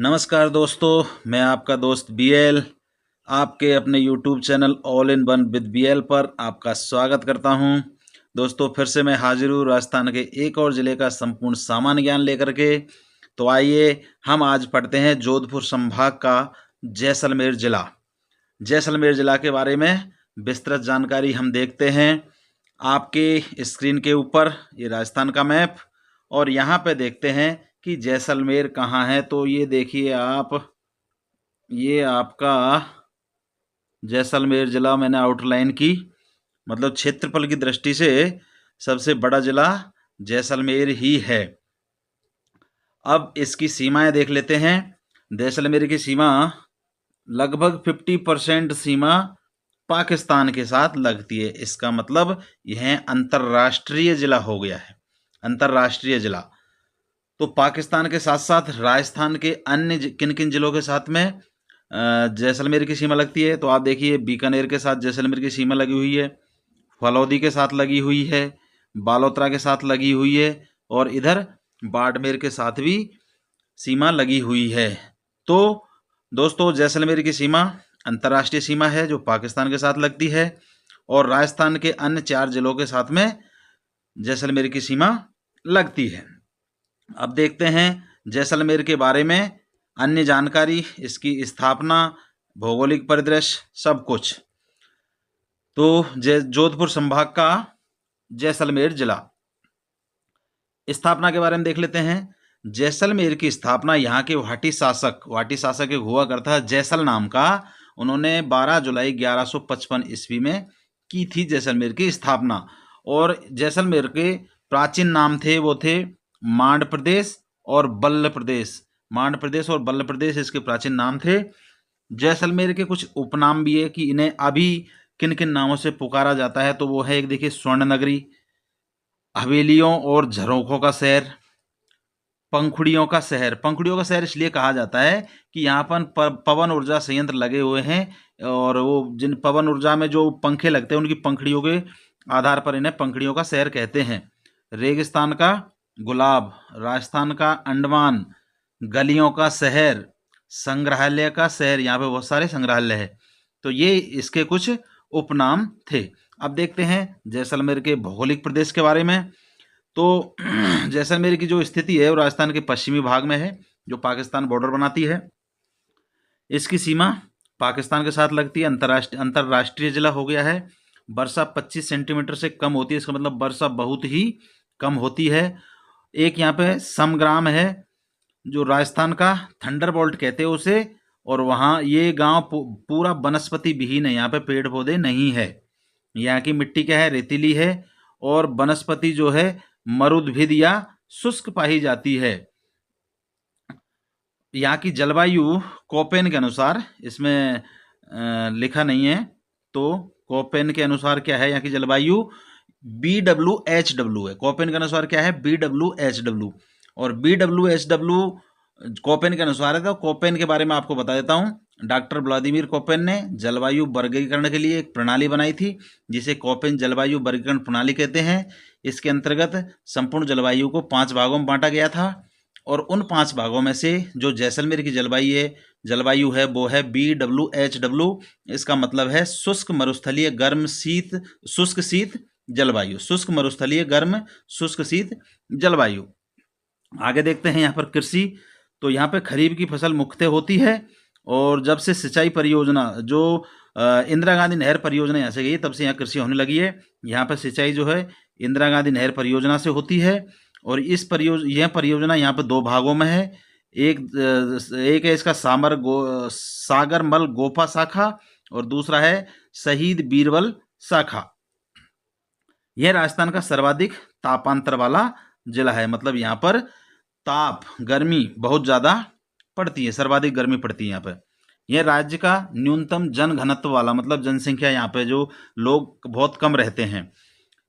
नमस्कार दोस्तों, मैं आपका दोस्त बीएल आपके अपने YouTube channel all in one with BL पर आपका स्वागत करता हूं। दोस्तों, फिर से मैं हाजिर हूँ राजस्थान के एक और ज़िले का संपूर्ण सामान्य ज्ञान लेकर के। तो आइए हम आज पढ़ते हैं जोधपुर संभाग का जैसलमेर ज़िला। जैसलमेर ज़िला के बारे में विस्तृत जानकारी हम देखते हैं। आपके स्क्रीन के ऊपर ये राजस्थान का मैप और यहाँ पे देखते हैं कि जैसलमेर कहाँ है। तो ये देखिए आप, ये आपका जैसलमेर ज़िला मैंने आउटलाइन की, मतलब क्षेत्रफल की दृष्टि से सबसे बड़ा ज़िला जैसलमेर ही है। अब इसकी सीमाएं देख लेते हैं। जैसलमेर की सीमा लगभग 50% सीमा पाकिस्तान के साथ लगती है। इसका मतलब यह अंतर्राष्ट्रीय ज़िला हो गया है, अंतर्राष्ट्रीय ज़िला। तो पाकिस्तान के साथ साथ राजस्थान के अन्य किन किन ज़िलों के साथ में जैसलमेर की सीमा लगती है। तो आप देखिए, बीकानेर के साथ जैसलमेर की सीमा लगी हुई है, फलौदी के साथ लगी हुई है, बालोतरा के साथ लगी हुई है और इधर बाड़मेर के साथ भी सीमा लगी हुई है। तो दोस्तों, जैसलमेर की सीमा अंतर्राष्ट्रीय सीमा है जो पाकिस्तान के साथ लगती है और राजस्थान के अन्य 4 जिलों के साथ में जैसलमेर की सीमा लगती है। अब देखते हैं जैसलमेर के बारे में अन्य जानकारी, इसकी स्थापना, भौगोलिक परिदृश्य, सब कुछ। तो जोधपुर संभाग का जैसलमेर जिला, स्थापना के बारे में देख लेते हैं। जैसलमेर की स्थापना यहाँ के वाटी शासक एक हुआ करता है जैसल नाम का, उन्होंने 12 जुलाई 1155 ईस्वी में की थी जैसलमेर की स्थापना। और जैसलमेर के प्राचीन नाम थे, वो थे मांड प्रदेश और बल्ल प्रदेश। मांड प्रदेश और बल्ल प्रदेश इसके प्राचीन नाम थे। जैसलमेर के कुछ उपनाम भी है कि इन्हें अभी किन किन नामों से पुकारा जाता है। तो वो है, एक देखिए, स्वर्ण नगरी, हवेलियों और झरोखों का शहर, पंखुड़ियों का शहर। पंखुड़ियों का शहर इसलिए कहा जाता है कि यहाँ पर पवन ऊर्जा संयंत्र लगे हुए हैं और वो जिन पवन ऊर्जा में जो पंखे लगते हैं उनकी पंखुड़ियों के आधार पर इन्हें पंखुड़ियों का शहर कहते हैं। रेगिस्तान का गुलाब, राजस्थान का अंडमान, गलियों का शहर, संग्रहालय का शहर, यहाँ पे बहुत सारे संग्रहालय है। तो ये इसके कुछ उपनाम थे। अब देखते हैं जैसलमेर के भौगोलिक प्रदेश के बारे में। तो जैसलमेर की जो स्थिति है वो राजस्थान के पश्चिमी भाग में है जो पाकिस्तान बॉर्डर बनाती है। इसकी सीमा पाकिस्तान के साथ लगती है। अंतर्राष्ट्रीय जिला हो गया है। वर्षा 25 सेंटीमीटर से कम होती है, इसका मतलब वर्षा बहुत ही कम होती है। एक यहाँ पे समग्राम है जो राजस्थान का थंडरबोल्ट कहते हैं उसे, और वहाँ ये गांव पूरा वनस्पति विहीन है, यहाँ पे पेड़ पौधे नहीं है। यहाँ की मिट्टी क्या है, रेतीली है और वनस्पति जो है मरुद्भिद या शुष्क पाई जाती है। यहाँ की जलवायु कोपेन के अनुसार, इसमें लिखा नहीं है, तो कोपेन के अनुसार क्या है यहाँ की जलवायु, BWHW है। कोपेन के अनुसार क्या है, BWHW। और BWHW कोपेन के अनुसार है। तो कोपेन के बारे में आपको बता देता हूँ। डॉक्टर व्लादिमीर कोपेन ने जलवायु वर्गीकरण के लिए एक प्रणाली बनाई थी जिसे कोपेन जलवायु वर्गीकरण प्रणाली कहते हैं। इसके अंतर्गत संपूर्ण जलवायु को 5 भागों में बांटा गया था और उन 5 भागों में से जो जैसलमेर की जलवायु है वो है BWHW। इसका मतलब है शुष्क मरुस्थलीय गर्म शीत शुष्क शीत जलवायु, शुष्क मरुस्थलीय गर्म शुष्क शीत जलवायु। आगे देखते हैं यहाँ पर कृषि। तो यहाँ पे खरीफ की फसल मुख्यतः होती है और जब से सिंचाई परियोजना जो इंदिरा गांधी नहर परियोजना यहाँ से गई तब से यहाँ कृषि होने लगी है। यहाँ पर सिंचाई जो है इंदिरा गांधी नहर परियोजना से होती है और यह परियोजना यहाँ पर 2 भागों में है। एक है इसका सागरमल गोफा शाखा और दूसरा है शहीद बीरबल शाखा। यह राजस्थान का सर्वाधिक तापांतर वाला जिला है, मतलब यहाँ पर ताप गर्मी बहुत ज़्यादा पड़ती है, सर्वाधिक गर्मी पड़ती है यहाँ पर। यह राज्य का न्यूनतम जन घनत्व वाला, मतलब जनसंख्या यहाँ पे जो लोग बहुत कम रहते हैं।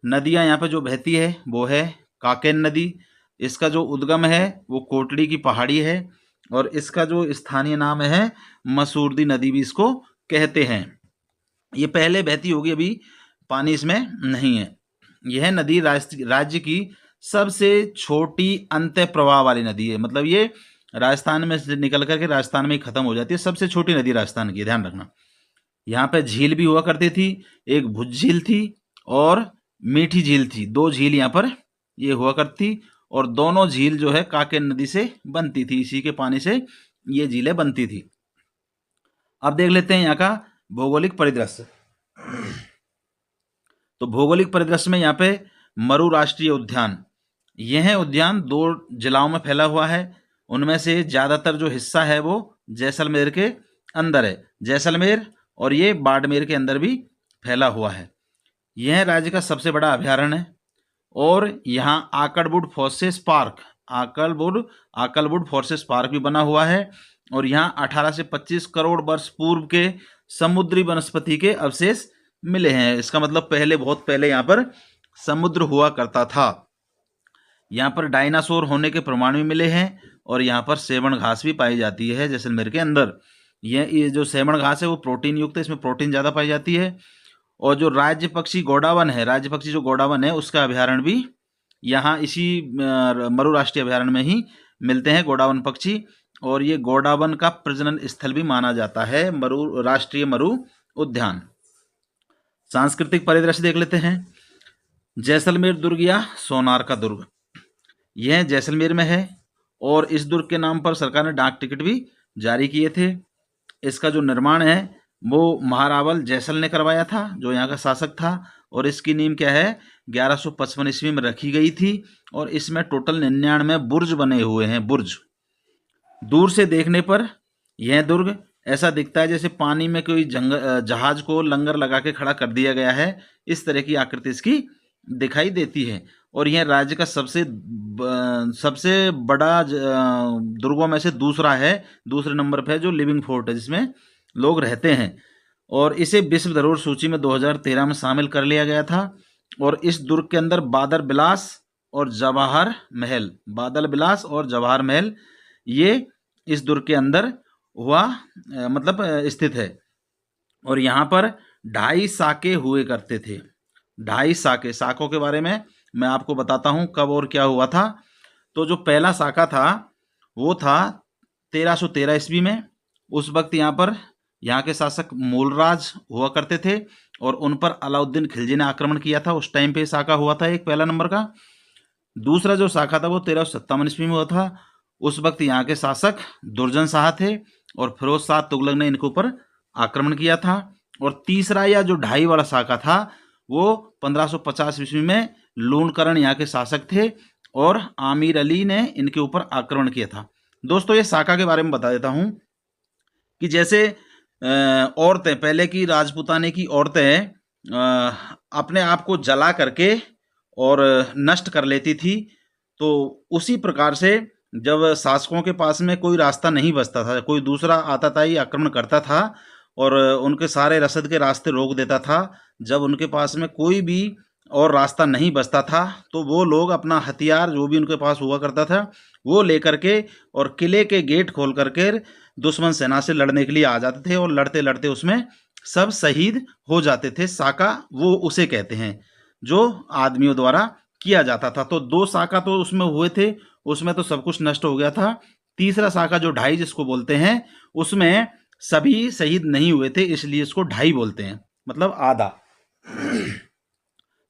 नदियाँ यहाँ पे जो बहती है वो है काकेन नदी। इसका जो उद्गम है वो कोटड़ी की पहाड़ी है और इसका जो स्थानीय नाम है मसूरदी नदी भी इसको कहते हैं। ये पहले बहती होगी, अभी पानी इसमें नहीं है। यह नदी राज्य की सबसे छोटी अंत प्रवाह वाली नदी है, मतलब ये राजस्थान में से निकल करके राजस्थान में ही खत्म हो जाती है। सबसे छोटी नदी राजस्थान की, ध्यान रखना। यहाँ पे झील भी हुआ करती थी, एक भुज झील थी और मीठी झील थी। दो झील यहाँ पर ये हुआ करती थी और दोनों झील जो है काकेर नदी से बनती थी, इसी के पानी से ये झीलें बनती थी। अब देख लेते हैं यहाँ का भौगोलिक परिदृश्य। तो भौगोलिक परिदृश्य में यहाँ पे मरु राष्ट्रीय उद्यान, यह उद्यान 2 जिलाओं में फैला हुआ है। उनमें से ज़्यादातर जो हिस्सा है वो जैसलमेर के अंदर है, जैसलमेर और ये बाड़मेर के अंदर भी फैला हुआ है। यह राज्य का सबसे बड़ा अभयारण्य है और यहाँ Akal wood forest park, Akal wood forest park भी बना हुआ है और यहाँ 18 से 25 करोड़ वर्ष पूर्व के समुद्री वनस्पति के अवशेष मिले हैं। इसका मतलब पहले, बहुत पहले यहाँ पर समुद्र हुआ करता था। यहाँ पर डायनासोर होने के प्रमाण भी मिले हैं और यहाँ पर सेवण घास भी पाई जाती है जैसलमेर के अंदर। ये जो सेवण घास है वो प्रोटीन युक्त है, इसमें प्रोटीन ज़्यादा पाई जाती है। और जो राज्य पक्षी गोडावन है, राज्य पक्षी जो गोडावन है उसका अभ्यारण्य भी यहाँ इसी मरु राष्ट्रीय अभ्यारण्य में ही मिलते हैं गोडावन पक्षी। और ये गोडावन का प्रजनन स्थल भी माना जाता है राष्ट्रीय मरु उद्यान। सांस्कृतिक परिदृश्य देख लेते हैं। जैसलमेर दुर्ग या सोनार का दुर्ग, यह जैसलमेर में है और इस दुर्ग के नाम पर सरकार ने डाक टिकट भी जारी किए थे। इसका जो निर्माण है वो महारावल जैसल ने करवाया था, जो यहाँ का शासक था। और इसकी नींव क्या है, 1155 ईस्वी में रखी गई थी और इसमें टोटल 99 बुर्ज बने हुए हैं, बुर्ज। दूर से देखने पर यह दुर्ग ऐसा दिखता है जैसे पानी में कोई जहाज को लंगर लगा के खड़ा कर दिया गया है, इस तरह की आकृति इसकी दिखाई देती है। और यह राज्य का सबसे बड़ा दुर्गों में से दूसरा है, दूसरे नंबर पर है, जो लिविंग फोर्ट है जिसमें लोग रहते हैं। और इसे विश्व धरोहर सूची में 2013 में शामिल कर लिया गया था। और इस दुर्ग के अंदर बादल विलास और जवाहर महल, ये इस दुर्ग के अंदर हुआ, मतलब स्थित है। और यहाँ पर 2.5 साके हुए करते थे। 2.5 साकों के बारे में मैं आपको बताता हूँ कब और क्या हुआ था। तो जो पहला साका था वो था 1313 ईस्वी में। उस वक्त यहाँ के शासक मूलराज हुआ करते थे और उन पर अलाउद्दीन खिलजी ने आक्रमण किया था। उस टाइम पे साका हुआ था एक, पहला नंबर का। दूसरा जो साका था वो 1357 ईस्वी में हुआ था। उस वक्त यहाँ के शासक दुर्जन शाह थे और फिरोज शाह तुगलक ने इनके ऊपर आक्रमण किया था। और तीसरा या जो 2.5 वाला साका था वो 1550 ईस्वी में लूणकरण यहाँ के शासक थे और आमिर अली ने इनके ऊपर आक्रमण किया था। दोस्तों, ये साका के बारे में बता देता हूँ कि जैसे औरतें, पहले की राजपूताने की औरतें अपने आप को जला करके और नष्ट कर लेती थी, तो उसी प्रकार से जब शासकों के पास में कोई रास्ता नहीं बचता था, कोई दूसरा आता था ही आक्रमण करता था और उनके सारे रसद के रास्ते रोक देता था। जब उनके पास में कोई भी और रास्ता नहीं बचता था तो वो लोग अपना हथियार जो भी उनके पास हुआ करता था वो लेकर के और किले के गेट खोल करके दुश्मन सेना से लड़ने के लिए आ जाते थे और लड़ते लड़ते उसमें सब शहीद हो जाते थे। साका वो उसे कहते हैं जो आदमियों द्वारा किया जाता था। तो 2 साका तो उसमें हुए थे, उसमें तो सब कुछ नष्ट हो गया था। तीसरा साका जो 2.5 जिसको बोलते हैं, उसमें सभी शहीद नहीं हुए थे, इसलिए इसको 2.5 बोलते हैं, मतलब आधा।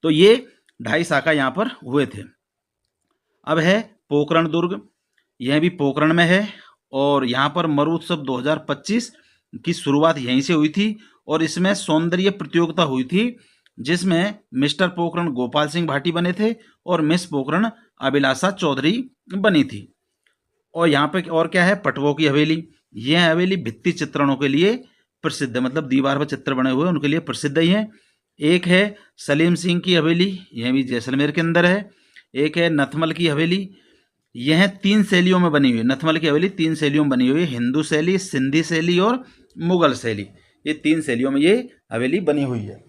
तो ये 2.5 साका यहाँ पर हुए थे। अब है पोखरण दुर्ग, यह भी पोखरण में है और यहाँ पर मरु उत्सव 2025 की शुरुआत यहीं से हुई थी और इसमें सौंदर्य प्रतियोगिता हुई थी जिसमें मिस्टर पोखरण गोपाल सिंह भाटी बने थे और मिस पोखरण अभिलाषा चौधरी बनी थी। और यहाँ पे और क्या है, पटवों की हवेली। यह हवेली भित्ति चित्रणों के लिए प्रसिद्ध है, मतलब दीवार पर चित्र बने हुए उनके लिए प्रसिद्ध ही है। एक है सलीम सिंह की हवेली, यह भी जैसलमेर के अंदर है। एक है नथमल की हवेली, यह 3 शैलियों में बनी हुई है। नथमल की हवेली 3 शैलियों में बनी हुई है, हिंदू शैली, सिंधी शैली और मुगल शैली। ये 3 शैलियों में ये हवेली बनी हुई है।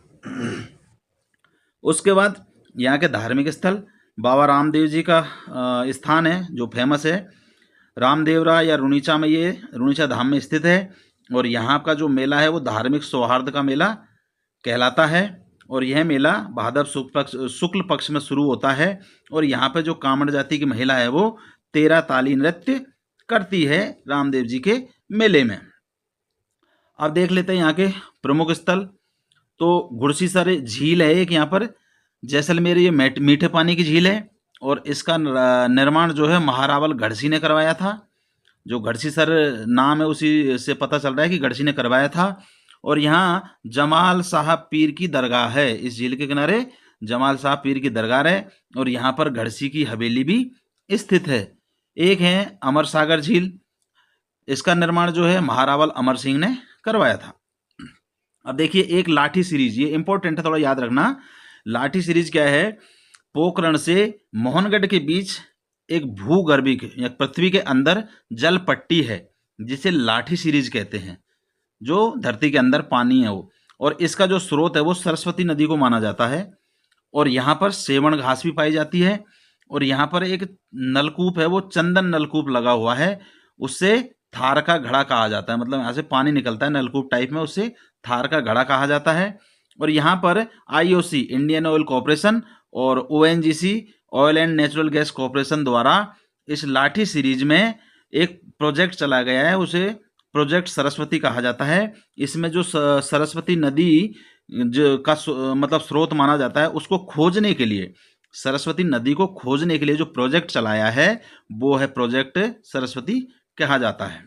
उसके बाद यहाँ के धार्मिक स्थल, बाबा रामदेव जी का स्थान है जो फेमस है। रामदेवरा या रुणीचा में, ये रुणीचा धाम में स्थित है और यहाँ का जो मेला है वो धार्मिक सौहार्द का मेला कहलाता है। और यह मेला भाद्र शुक्ल पक्ष में शुरू होता है और यहाँ पे जो कामड़ जाति की महिला है वो 13 ताली नृत्य करती है रामदेव जी के मेले में। अब देख लेते हैं यहाँ के प्रमुख स्थल। तो घुड़सीसर झील है एक यहाँ पर जैसलमेर, ये मीठे पानी की झील है और इसका निर्माण जो है महारावल गढ़सी ने करवाया था। जो गढ़सीसर नाम है उसी से पता चल रहा है कि गढ़सी ने करवाया था। और यहाँ जमाल साहब पीर की दरगाह है, इस झील के किनारे जमाल साहब पीर की दरगाह है और यहाँ पर गढ़सी की हवेली भी स्थित है। एक है अमर सागर झील, इसका निर्माण जो है महारावल अमर सिंह ने करवाया था। अब देखिए एक लाठी सीरीज, ये इंपॉर्टेंट है, थोड़ा याद रखना। लाठी सीरीज क्या है? पोखरण से मोहनगढ़ के बीच एक भूगर्भिक या पृथ्वी के अंदर जल पट्टी है जिसे लाठी सीरीज कहते हैं, जो धरती के अंदर पानी है वो, और इसका जो स्रोत है वो सरस्वती नदी को माना जाता है। और यहाँ पर सेवण घास भी पाई जाती है और यहाँ पर एक नलकूप है, वो चंदन नलकूप लगा हुआ है, उससे थार का घड़ा कहा जाता है। मतलब यहाँ से पानी निकलता है नलकूप टाइप में, उससे थार का घड़ा कहा जाता है। और यहाँ पर आईओसी इंडियन ऑयल कॉरपोरेशन और ONGC oil and natural gas corporation द्वारा इस लाठी सीरीज में एक प्रोजेक्ट चला गया है, उसे प्रोजेक्ट सरस्वती कहा जाता है। इसमें जो सरस्वती नदी जो का मतलब स्रोत माना जाता है, उसको खोजने के लिए, सरस्वती नदी को खोजने के लिए जो प्रोजेक्ट चलाया है वो है प्रोजेक्ट सरस्वती कहा जाता है।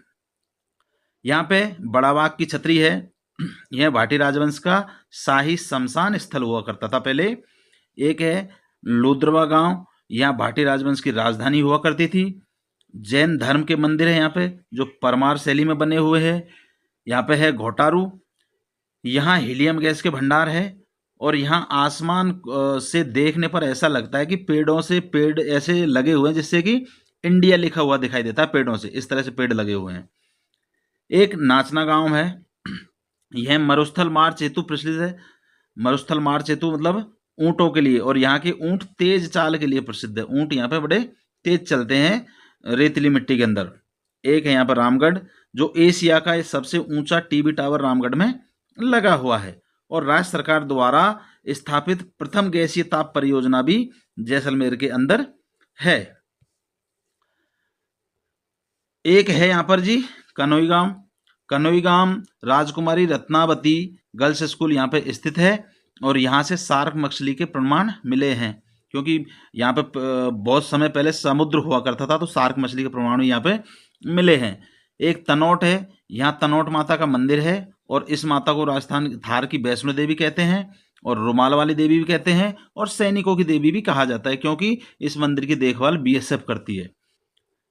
यहाँ पे बड़ा बाग की छतरी है, यह भाटी राजवंश का शाही शमशान स्थल हुआ करता था पहले। एक है लुद्रवा गांव, यहाँ भाटी राजवंश की राजधानी हुआ करती थी। जैन धर्म के मंदिर है यहाँ पे जो परमार शैली में बने हुए हैं। यहाँ पे है घोटारू, यहाँ हीलियम गैस के भंडार है और यहाँ आसमान से देखने पर ऐसा लगता है कि पेड़ों से पेड़ ऐसे लगे हुए हैं जिससे कि इंडिया लिखा हुआ दिखाई देता है पेड़ों से, इस तरह से पेड़ लगे हुए हैं। एक नाचना गांव है, यह मरुस्थल मार्च हेतु प्रसिद्ध है। मरुस्थल मार्च हेतु मतलब ऊँटों के लिए, और यहाँ के ऊँट तेज चाल के लिए प्रसिद्ध है। ऊँट यहाँ पे बड़े तेज चलते हैं रेतीली मिट्टी के अंदर। एक है यहाँ पर रामगढ़, जो एशिया का सबसे ऊंचा टीवी टावर रामगढ़ में लगा हुआ है और राज्य सरकार द्वारा स्थापित प्रथम गैसीय ताप परियोजना भी जैसलमेर के अंदर है। एक है यहाँ पर जी कनोईगाम। कनोईगाम राजकुमारी रत्नावती गर्ल्स स्कूल यहाँ पे स्थित है और यहाँ से शार्क मछली के प्रमाण मिले हैं, क्योंकि यहाँ पे बहुत समय पहले समुद्र हुआ करता था तो शार्क मछली के प्रमाण यहाँ पे मिले हैं। एक तनोट है, यहाँ तनोट माता का मंदिर है और इस माता को राजस्थान धार की वैष्णो देवी कहते हैं और रुमाल वाली देवी भी कहते हैं और सैनिकों की देवी भी कहा जाता है, क्योंकि इस मंदिर की देखभाल बीएसएफ करती है।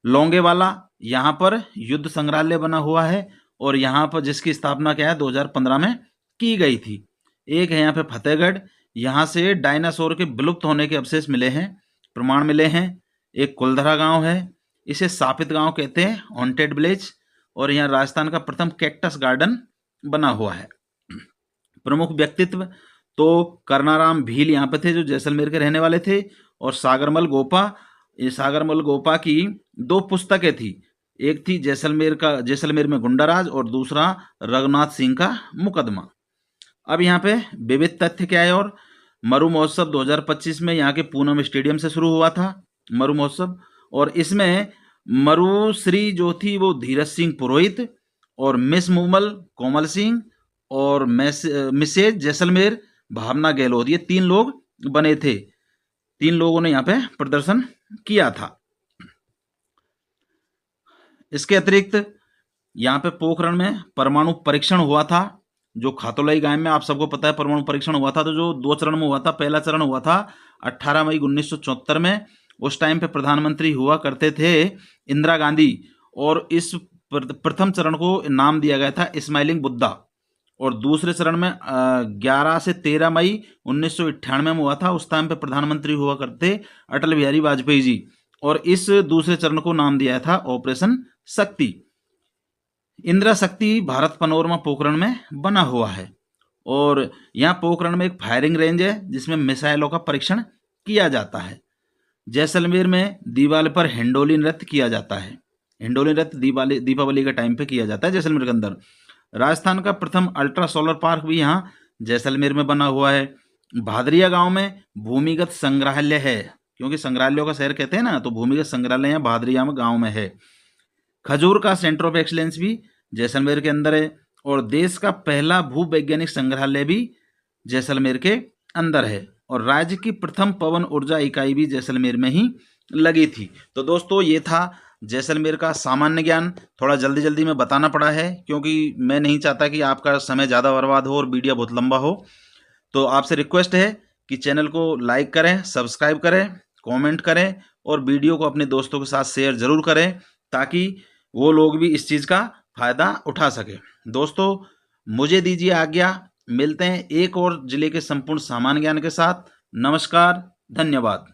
लोंगेवाला, यहाँ पर युद्ध संग्रहालय बना हुआ है और यहाँ पर जिसकी स्थापना क्या है 2015 में की गई थी। एक है यहाँ पे फतेहगढ़, यहाँ से डायनासोर के विलुप्त होने के अवशेष मिले हैं, प्रमाण मिले हैं। एक कुलधरा गांव है, इसे सापित गांव कहते हैं, हॉन्टेड विलेज, और यहाँ राजस्थान का प्रथम कैक्टस गार्डन बना हुआ है। प्रमुख व्यक्तित्व तो करनाराम भील यहाँ पे थे जो जैसलमेर के रहने वाले थे, और सागरमल गोपा, ये सागरमल गोपा की 2 पुस्तकें थी, एक थी जैसलमेर में गुंडाराज और दूसरा रघुनाथ सिंह का मुकदमा। अब यहाँ पे विविध तथ्य क्या है, और मरु महोत्सव 2025 में यहाँ के पूनम स्टेडियम से शुरू हुआ था मरु महोत्सव, और इसमें मरुश्री जो थी वो धीरज सिंह पुरोहित और मिस मुमल कोमल सिंह और मिसेज जैसलमेर भावना गहलोत, ये 3 लोग बने थे। 3 लोगों ने यहाँ पे प्रदर्शन किया था। इसके अतिरिक्त यहाँ पे पोखरण में परमाणु परीक्षण हुआ था, जो खातोलाई गांव में आप सबको पता है परमाणु परीक्षण हुआ था, तो जो 2 चरण में हुआ था। पहला चरण हुआ था 18 मई 1974 में, उस टाइम पे प्रधानमंत्री हुआ करते थे इंदिरा गांधी, और इस प्रथम चरण को नाम दिया गया था स्माइलिंग बुद्धा, और दूसरे चरण में 11 से 13 मई 1998 में हुआ था, उस टाइम पे प्रधानमंत्री हुआ करते अटल बिहारी वाजपेयी जी, और इस दूसरे चरण को नाम दिया था ऑपरेशन शक्ति। इंदिरा शक्ति भारत पनोरमा पोखरण में बना हुआ है, और यहाँ पोखरण में एक फायरिंग रेंज है जिसमें मिसाइलों का परीक्षण किया जाता है। जैसलमेर में दीवाली पर हिंडोली नृत्य किया जाता है, हिंडोली नृत्य दीपावली के टाइम पे किया जाता है जैसलमेर के अंदर। राजस्थान का प्रथम अल्ट्रा सोलर पार्क भी यहाँ जैसलमेर में बना हुआ है। भादरिया गांव में भूमिगत संग्रहालय है, क्योंकि संग्रहालयों का शहर कहते हैं ना, तो भूमिगत संग्रहालय यहाँ भादरिया में गांव में है। खजूर का सेंटर ऑफ एक्सीलेंस भी जैसलमेर के अंदर है, और देश का पहला भूवैज्ञानिक संग्रहालय भी जैसलमेर के अंदर है, और राज्य की प्रथम पवन ऊर्जा इकाई भी जैसलमेर में ही लगी थी। तो दोस्तों ये था जैसलमेर का सामान्य ज्ञान। थोड़ा जल्दी जल्दी में बताना पड़ा है क्योंकि मैं नहीं चाहता कि आपका समय ज़्यादा बर्बाद हो और वीडियो बहुत लंबा हो। तो आपसे रिक्वेस्ट है कि चैनल को लाइक करें, सब्सक्राइब करें, कमेंट करें और वीडियो को अपने दोस्तों के साथ शेयर ज़रूर करें ताकि वो लोग भी इस चीज़ का फ़ायदा उठा सकें। दोस्तों मुझे दीजिए आज्ञा, मिलते हैं एक और जिले के संपूर्ण सामान्य ज्ञान के साथ। नमस्कार, धन्यवाद।